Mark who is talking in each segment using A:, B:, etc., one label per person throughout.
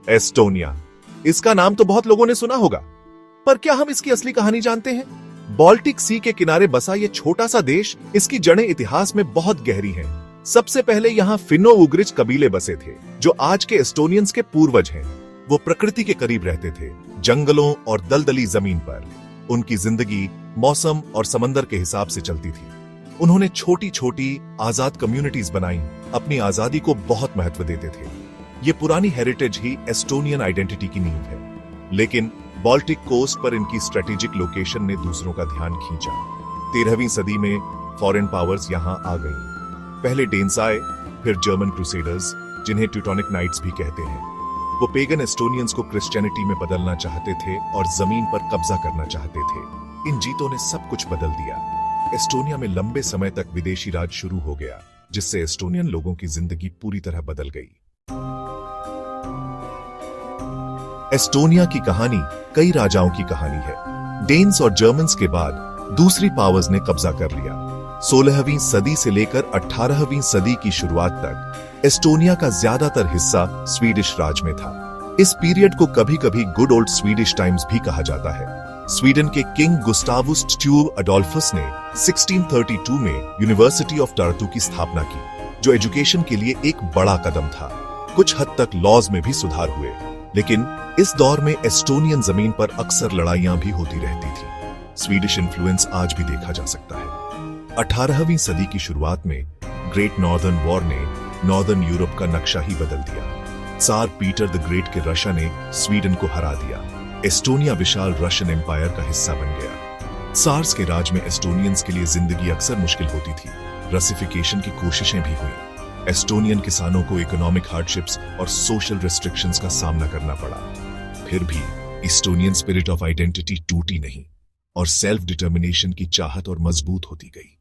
A: Estonia, इसका नाम तो बहुत लोगों ने सुना होगा, पर क्या हम इसकी असली कहानी जानते हैं? बाल्टिक सी के किनारे बसा ये छोटा सा देश, इसकी जड़ें इतिहास में बहुत गहरी हैं। सबसे पहले यहाँ फिनो-उग्रिच कबीले बसे थे, जो आज के एस्टोनियंस के पूर्वज हैं। वो प्रकृति के करीब रहते थे, जंगलों और दलदली जमीन पर। उनकी जिंदगी मौसम और समंदर के हिसाब से चलती थी। उन्होंने छोटी छोटी आजाद कम्युनिटीज बनाई, अपनी आजादी को बहुत महत्व देते थे। ये पुरानी हेरिटेज ही एस्टोनियन आइडेंटिटी की नींव है। लेकिन बाल्टिक कोस्ट पर इनकी स्ट्रेटेजिक लोकेशन ने दूसरों का ध्यान खींचा। 13वीं सदी में फॉरेन पावर्स यहां आ गईं। पहले डेन्स आए, फिर जर्मन क्रूसेडर्स, जिन्हें ट्यूटोनिक नाइट्स भी कहते हैं। वो पेगन एस्टोनियंस को क्रिश्चियनिटी में बदलना चाहते थे और जमीन पर कब्जा करना चाहते थे। इन जीतों ने सब कुछ बदल दिया। एस्टोनिया में लंबे समय तक विदेशी राज शुरू हो गया, जिससे एस्टोनियन लोगों की जिंदगी पूरी तरह बदल गई। एस्टोनिया की कहानी कई राजाओं की कहानी है। डेन्स और जर्मन्स के बाद दूसरी पावर्स ने कब्जा कर लिया। 16वीं सदी से लेकर 18वीं सदी की शुरुआत तक एस्टोनिया का ज्यादातर हिस्सा स्वीडिश राज में था। इस पीरियड को कभी कभी गुड ओल्ड स्वीडिश टाइम्स भी कहा जाता है। स्वीडन के किंग गुस्टावुस ट्यूव अडोल्फस ने 1632 में यूनिवर्सिटी ऑफ टर्तु की स्थापना की, जो एजुकेशन के लिए एक बड़ा कदम था। कुछ हद तक लॉज में भी सुधार हुए, लेकिन इस दौर में एस्टोनियन जमीन पर अक्सर लड़ाइयां भी होती रहती थी। स्वीडिश इन्फ्लुएंस आज भी देखा जा सकता है। 18वीं सदी की शुरुआत में ग्रेट नॉर्दर्न वॉर ने नॉर्दर्न यूरोप का नक्शा ही बदल दिया। त्सार पीटर द ग्रेट के रशिया ने स्वीडन को हरा दिया। एस्टोनिया विशाल रशियन एम्पायर का हिस्सा बन गया। त्सार्स के राज में एस्टोनियंस के लिए जिंदगी अक्सर मुश्किल होती थी। रसिफिकेशन की कोशिशें भी हुई। एस्टोनियन किसानों को इकोनॉमिक हार्डशिप्स और सोशल रेस्ट्रिक्शंस का सामना करना पड़ा। फिर भी एस्टोनियन स्पिरिट ऑफ आइडेंटिटी टूटी नहीं और सेल्फ डिटर्मिनेशन की चाहत और मजबूत होती गई।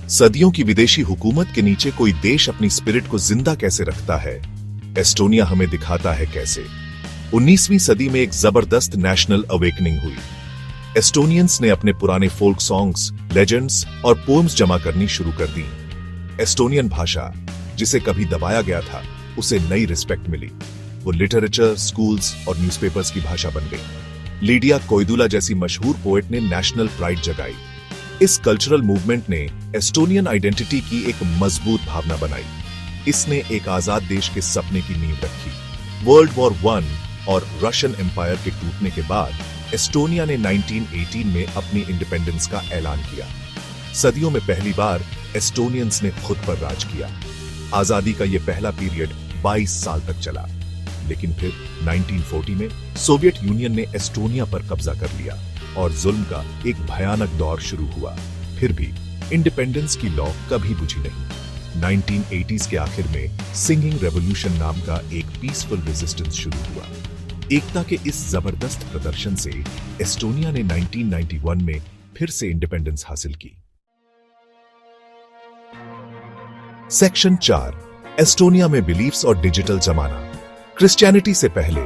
A: सदियों की विदेशी हुकूमत के नीचे कोई देश अपनी स्पिरिट को जिंदा कैसे रखता है, एस्टोनिया हमें दिखाता है कैसे। 19वीं सदी में एक जबरदस्त नेशनल अवेकनिंग हुई। एस्टोनियंस ने अपने पुराने फोल्क सॉन्ग्स, लेजेंड्स और पोएम्स जमा करनी शुरू कर दी। एस्टोनियन भाषा, जिसे कभी दबाया गया था, उसे नई रिस्पेक्ट मिली। वो लिटरेचर, स्कूल्स और न्यूज़पेपर्स की भाषा बन गई। लीडिया कोइदुला जैसी मशहूर पोएट ने नेशनल प्राइड जगाई। इस कल्चरल मूवमेंट ने एस्टोनियन आइडेंटिटी की एक मजबूत भावना बनाई। इसने एक आजाद देश के सपने की नींव रखी। वर्ल्ड वॉर 1 और रशियन एम्पायर के टूटने के बाद एस्टोनिया ने 1918 में अपनी इंडिपेंडेंस का ऐलान किया। सदियों में पहली बार एस्टोनियंस ने खुद पर राज किया। आजादी का यह पहला पीरियड 22 साल तक चला, लेकिन फिर 1940 में सोवियत यूनियन ने एस्टोनिया पर कब्जा कर लिया और जुल्म का एक भयानक दौर शुरू हुआ। फिर भी इंडिपेंडेंस की लौ कभी बुझी नहीं। 1980s के आखिर में सिंगिंग रेवोल्यूशन नाम का एक पीसफुल रेजिस्टेंस शुरू हुआ। एकता के इस जबरदस्त प्रदर्शन से एस्टोनिया ने 1991 में फिर से इंडिपेंडेंस हासिल की। सेक्शन 4, एस्टोनिया में बिलीफ्स और डिजिटल जमाना। क्रिश्चियनिटी से पहले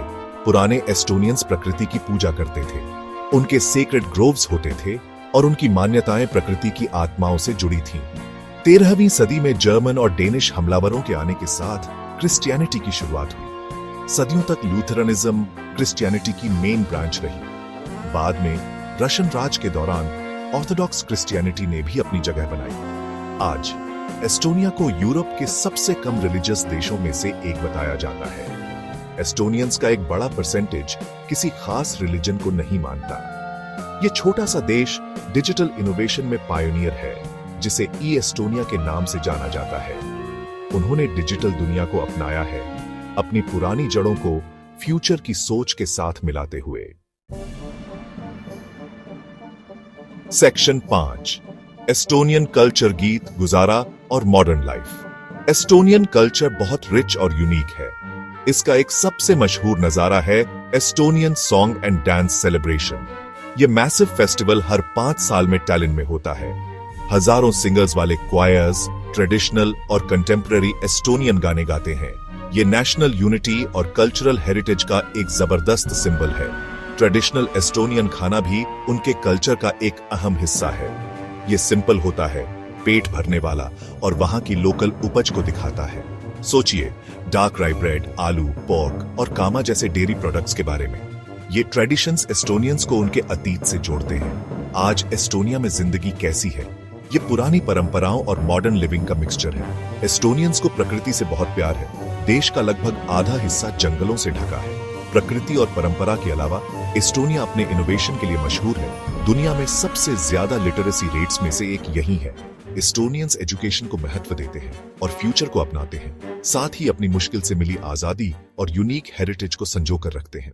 A: पुराने एस्टोनियंस प्रकृति की पूजा करते थे। उनके सेक्रेड ग्रोव्स होते थे और उनकी मान्यताएं प्रकृति की आत्माओं से जुड़ी थीं। 13वीं सदी में जर्मन और डेनिश हमलावरों के आने के साथ क्रिश्चियनिटी की शुरुआत हुई। सदियों तक लूथरनिज्म क्रिश्चियनिटी की मेन ब्रांच रही। बाद में रशियन राज के दौरान ऑर्थोडॉक्स क्रिश्चियनिटी ने भी अपनी जगह बनाई। आज एस्टोनिया को यूरोप के सबसे कम रिलीजियस देशों में से एक बताया जाता है। एस्टोनियंस का एक बड़ा परसेंटेज किसी खास रिलीजन को नहीं मानता। ये छोटा सा देश डिजिटल इनोवेशन में पायोनियर है, जिसे ई एस्टोनिया के नाम से जाना जाता है। उन्होंने डिजिटल दुनिया को अपनाया है, अपनी पुरानी जड़ों को फ्यूचर की सोच के साथ मिलाते हुए। सेक्शन 5, एस्टोनियन कल्चर, गीत, गुजारा और मॉडर्न लाइफ। एस्टोनियन कल्चर बहुत रिच और यूनिक है। इसका एक सबसे मशहूर नजारा है Estonian song and dance celebration. यह मैसिव फेस्टिवल हर 5 साल में टैलिन में होता है। हजारों सिंगर्स वाले क्वायर्स ट्रेडिशनल और कंटेम्पररी एस्टोनियन गाने गाते हैं। ये नेशनल यूनिटी और कल्चरल हेरिटेज का एक जबरदस्त सिंबल है। ट्रेडिशनल एस्टोनियन खाना भी उनके कल्चर का एक अहम हिस्सा है। ये सिंपल होता है, पेट भरने वाला और वहां की लोकल उपज को दिखाता है। सोचिए, डार्क राई ब्रेड, आलू, पोर्क और कामा जैसे डेयरी प्रोडक्ट्स के बारे में। ये ट्रेडिशंस एस्टोनियंस को उनके अतीत से जोड़ते हैं। आज एस्टोनिया में जिंदगी कैसी है? ये पुरानी परंपराओं और मॉडर्न लिविंग का मिक्सचर है। एस्टोनियंस को प्रकृति से बहुत प्यार है। देश का लगभग आधा हिस्सा जंगलों से ढका है। प्रकृति और परंपरा के अलावा एस्टोनिया अपने इनोवेशन के लिए मशहूर है। दुनिया में सबसे ज्यादा लिटरेसी रेट्स में से एक यही है। एस्टोनियंस एजुकेशन को महत्व देते हैं और फ्यूचर को अपनाते हैं, साथ ही अपनी मुश्किल से मिली आजादी और यूनिक हेरिटेज को संजो कर रखते हैं।